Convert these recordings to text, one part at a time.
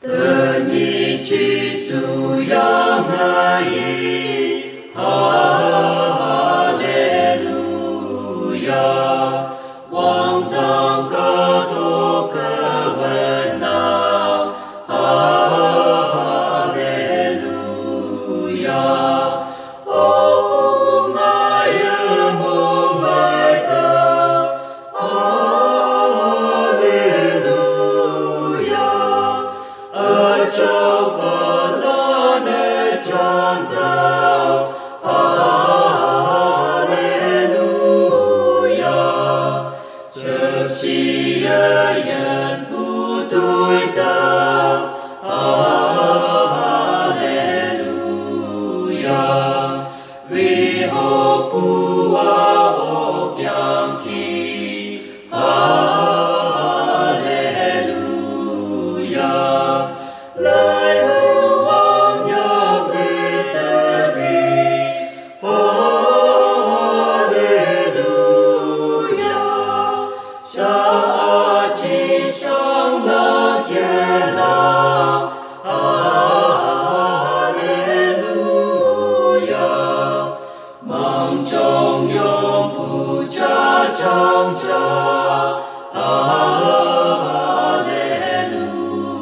Teni Giêsu yang ngài Hallelujah Wang tang ca tô ca vân na Hallelujah O ngài mô ngài ta Hallelujah ở châu Ba La nơi tròn tao Hallelujah sớm chi yên pu tôi ta Hallelujah vì hộ pu a hộ kyang ki Hallelujah lời hữu vang nhọc đi tới đi Hallelujah sa chi sang na kia na Hallelujah mong trong yom pu cha trong cha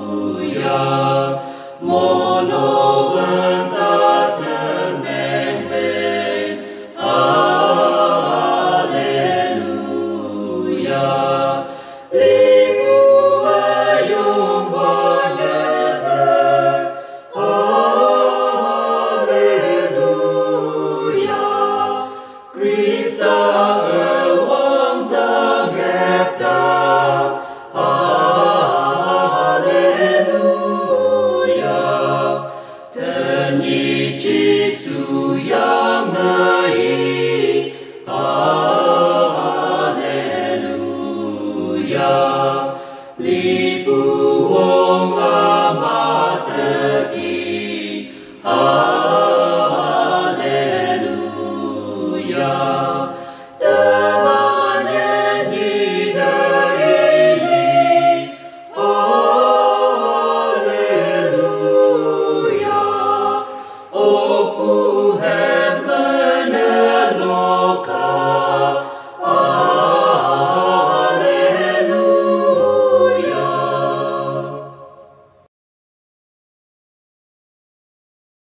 Hallelujah mono vân ta thân men bên Hallelujah li vu a yom ba nhẹ thơ Hallelujah Christa ở quang ta ghép ta Hallelujah Tên nhi Giêsu yang ngài Hallelujah li pu